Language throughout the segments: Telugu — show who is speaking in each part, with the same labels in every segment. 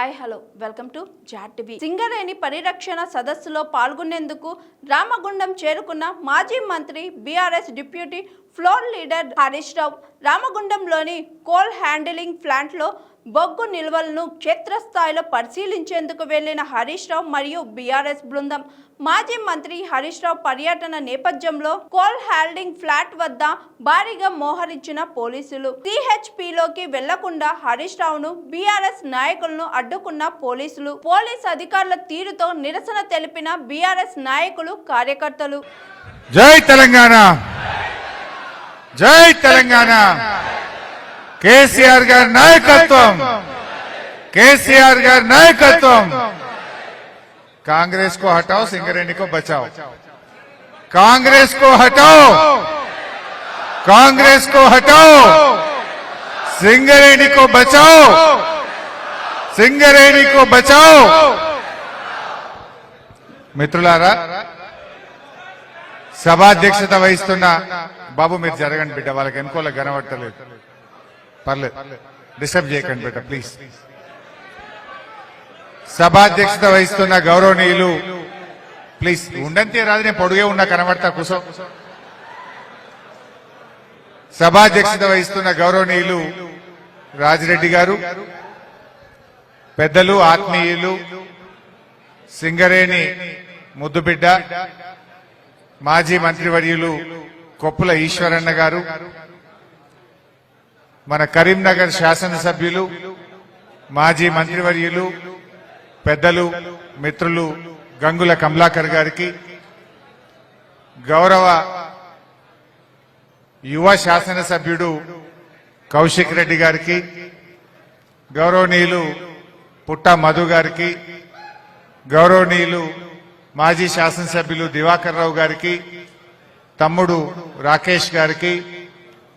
Speaker 1: హాయ్ హలో వెల్కమ్ టు జాట్ టీవీ. సింగరేణి పరిరక్షణ సదస్సులో పాల్గొనేందుకు రామగుండం చేరుకున్న మాజీ మంత్రి BRS deputy floor leader Harish Rao రామగుండంలోని కోల్ హ్యాండిలింగ్ ప్లాంట్లో బొగ్గు నిల్వలను క్షేత్రస్థాయిలో పరిశీలించేందుకు వెళ్లిన హరీష్ రావు మరియు బీఆర్ఎస్ బృందం మాజీ మంత్రి హరీష్ రావు పర్యటన నేపథ్యంలో కోల్ హ్యాండింగ్ ఫ్లాట్ వద్ద భారీగా మోహరించిన పోలీసులు సిహెచ్పిలోకి వెళ్లకుండా హరీష్ రావును బీఆర్ఎస్ నాయకులను అడ్డుకున్న పోలీసులు పోలీస్ అధికారుల తీరుతో నిరసన తెలిపిన బీఆర్ఎస్ నాయకులు కార్యకర్తలు.
Speaker 2: జై తెలంగాణ, జై తెలంగాణ. కేసీఆర్ గారి నాయకత్వం, కేసీఆర్ గారి నాయకత్వం. कांग्रेस को हटाओ, सिंगरेणी को बचाओ. कांग्रेस को हटाओ, कांग्रेस को हटाओ, सिंगरेणी को बचाओ, सिंगरेणी को बचाओ. మిత్రులారా, సభాధ్యక్షత వహిస్తున్న బాబు మీరు జరగండి బిడ్డ, వాళ్ళకి ఎన్కోల కనబడతలేదు, పర్లేదు డిస్టర్బ్ చేయకండి బిడ్డ ప్లీజ్. సభాధ్యక్షత వహిస్తున్న గౌరవనీయులు ప్లీజ్ ఉండంతే రాదు, నేను పొడుగే ఉన్నా కనబడతా కూసో. సభాధ్యక్షత వహిస్తున్న గౌరవనీయులు రాజిరెడ్డి గారు, పెద్దలు ఆత్మీయులు, సింగరేణి ముద్దుబిడ్డ మాజీ మంత్రివర్యులు కొప్పుల ఈశ్వరన్న గారు, మన కరీంనగర్ శాసనసభ్యులు మాజీ మంత్రివర్యులు పెద్దలు మిత్రులు గంగుల కమలాకర్ గారికి, గౌరవ యువ శాసనసభ్యుడు కౌశిక్ రెడ్డి గారికి, గౌరవనీయులు పుట్ట మధు గారికి, గౌరవనీయులు మాజీ శాసనసభ్యులు దివాకర్ రావు గారికి, తమ్ముడు రాకేష్ గారికి,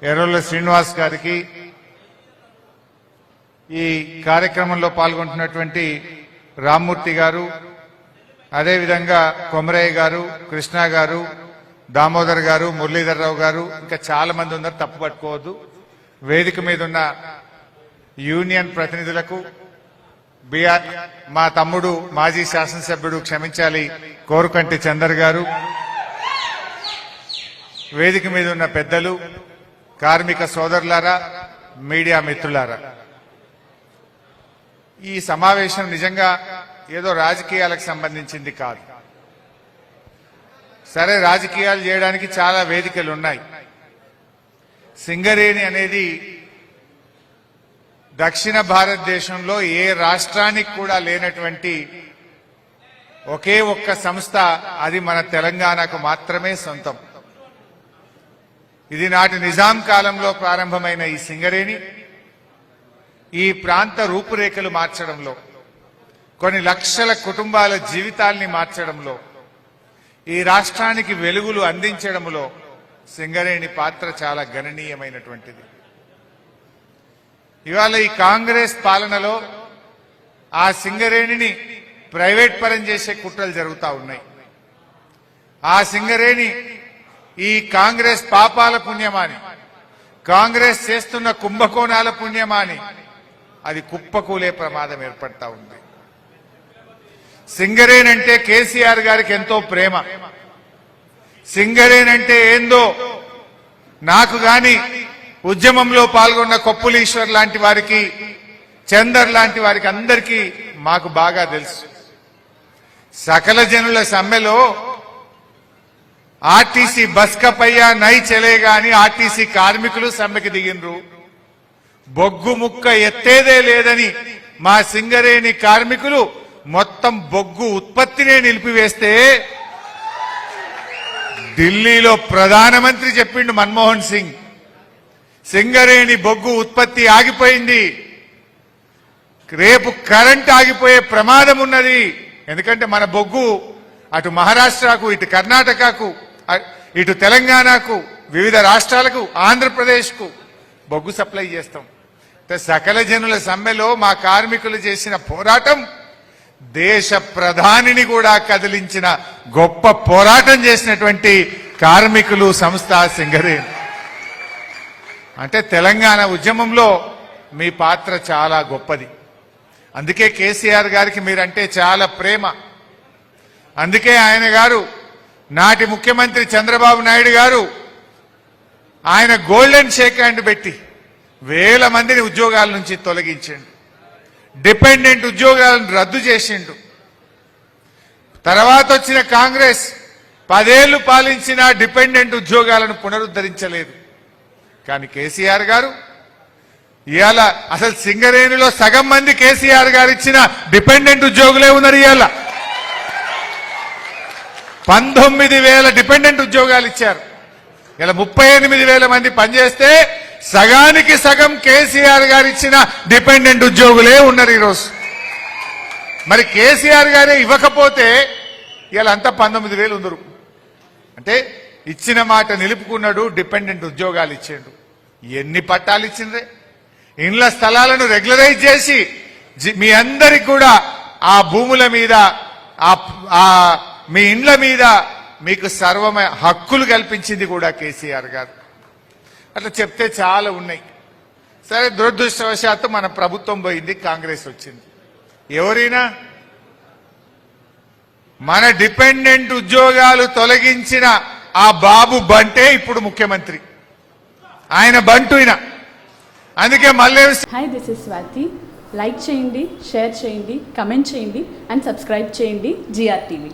Speaker 2: ఎర్రోల శ్రీనివాస్ గారికి, ఈ కార్యక్రమంలో పాల్గొంటున్నటువంటి రామ్మూర్తి గారు, అదేవిధంగా కొమరయ్య గారు, కృష్ణ గారు, దామోదర్ గారు, మురళీధర్ రావు గారు, ఇంకా చాలా మంది ఉన్నారు, తప్పు పట్టుకోవద్దు. వేదిక మీద ఉన్న యూనియన్ ప్రతినిధులకు, మా తమ్ముడు మాజీ శాసనసభ్యుడు క్షమించాలి కోరుకంటి చందర్ గారు, వేదిక మీద ఉన్న పెద్దలు, కార్మిక సోదరులారా, మీడియా మిత్రులారా, ఈ సమావేశం నిజంగా ఏదో రాజకీయాలకు సంబంధించింది కాదు. సరే, రాజకీయాలు చేయడానికి చాలా వేదికలు ఉన్నాయి. సింగరేణి అనేది దక్షిణ భారతదేశంలో ఏ రాష్ట్రానికి కూడా లేనటువంటి ఒకే ఒక్క సంస్థ, అది మన తెలంగాణకు మాత్రమే సొంతం. ఇది నాటి నిజాం కాలంలో ప్రారంభమైన ఈ సింగరేణి ఈ ప్రాంత రూపురేఖలు మార్చడంలో, కొన్ని లక్షల కుటుంబాల జీవితాల్ని మార్చడంలో, ఈ రాష్ట్రానికి వెలుగులు అందించడంలో సింగరేణి పాత్ర చాలా గణనీయమైనటువంటిది. ఇవాళ ఈ కాంగ్రెస్ పాలనలో ఆ సింగరేణిని ప్రైవేట్ పరం చేసే కుట్రలు జరుగుతూ ఉన్నాయి. ఆ సింగరేణి ఈ కాంగ్రెస్ పాపాల పుణ్యమాని, కాంగ్రెస్ చేస్తున్న కుంభకోణాల పుణ్యమాని అది కుప్పకూలే ప్రమాదం ఏర్పడతా ఉంది. సింగరేణి అంటే కేసీఆర్ గారికి ఎంతో ప్రేమ. సింగరేణి అంటే ఏందో నాకు గాని ఉద్యమంలో పాల్గొన్న కొప్పులీశ్వర్ లాంటి వారికి, చందర్ లాంటి వారికి అందరికీ మాకు బాగా తెలుసు. సకల జనుల సమ్మెలో ఆర్టీసీ బస్కపయ్యా నై చెలేగా అని ఆర్టీసీ కార్మికులు సమ్మెకి దిగినరు. బొగ్గు ముక్క ఎత్తేదే లేదని మా సింగరేణి కార్మికులు మొత్తం బొగ్గు ఉత్పత్తినే నిలిపివేస్తే ఢిల్లీలో ప్రధానమంత్రి చెప్పిండు మన్మోహన్ సింగ్, సింగరేణి బొగ్గు ఉత్పత్తి ఆగిపోయింది, రేపు కరెంట్ ఆగిపోయే ప్రమాదం ఉన్నది. ఎందుకంటే మన బొగ్గు అటు మహారాష్ట్రకు, ఇటు కర్ణాటకకు, ఇటు తెలంగాణకు, వివిధ రాష్ట్రాలకు, ఆంధ్రప్రదేశ్కు బొగ్గు సప్లై చేస్తాం. సకల జనుల సమ్మెలో మా కార్మికులు చేసిన పోరాటం దేశ ప్రధానిని కూడా కదిలించిన గొప్ప పోరాటం చేసినటువంటి కార్మికులు సంస్థ సింగరేణి. అంటే తెలంగాణ ఉద్యమంలో మీ పాత్ర చాలా గొప్పది. అందుకే కేసీఆర్ గారికి మీరంటే చాలా ప్రేమ. అందుకే ఆయన గారు నాటి ముఖ్యమంత్రి చంద్రబాబు నాయుడు గారు ఆయన గోల్డెన్ షేక్ హ్యాండ్ పెట్టి వేల మందిని ఉద్యోగాల నుంచి తొలగించిండు, డిపెండెంట్ ఉద్యోగాలను రద్దు చేసిండు. తర్వాత వచ్చిన కాంగ్రెస్ 10 ఏళ్లు పాలించిన డిపెండెంట్ ఉద్యోగాలను పునరుద్ధరించలేదు. కానీ కేసీఆర్ గారు ఇవాళ అసలు సింగరేణిలో సగం మంది కేసీఆర్ గారు ఇచ్చిన డిపెండెంట్ ఉద్యోగులే ఉన్నారు. ఇవాళ 19,000 డిపెండెంట్ ఉద్యోగాలు ఇచ్చారు. ఇలా 38,000 మంది పనిచేస్తే సగానికి సగం కేసీఆర్ గారు ఇచ్చిన డిపెండెంట్ ఉద్యోగులే ఉన్నారు ఈరోజు. మరి కేసీఆర్ గారే ఇవ్వకపోతే ఇలా అంతా 19,000 ఉందరు. అంటే ఇచ్చిన మాట నిలుపుకున్నాడు, డిపెండెంట్ ఉద్యోగాలు ఇచ్చిండు. ఎన్ని పట్టాలు ఇచ్చిండ్రే? ఇండ్ల స్థలాలను రెగ్యులరైజ్ చేసి మీ అందరికి కూడా ఆ భూముల మీద మీ ఇండ్ల మీద మీకు సర్వమైన హక్కులు కల్పించింది కూడా కేసీఆర్ గారు. అట్లా చెప్తే చాలా ఉన్నాయి. సరే, దురదృష్టవశాత్తు మన ప్రభుత్వం పోయింది, కాంగ్రెస్ వచ్చింది. ఎవరైనా మన డిపెండెంట్ ఉద్యోగాలు తొలగించిన ఆ బాబు బంటే ఇప్పుడు ముఖ్యమంత్రి. ఆయన బంటుయిన. అందుకే మళ్ళీ
Speaker 3: hi, this is Swathi. Like చేయండి, షేర్ చేయండి, కమెంట్ చేయండి అండ్ సబ్స్క్రైబ్ చేయండి GR TV.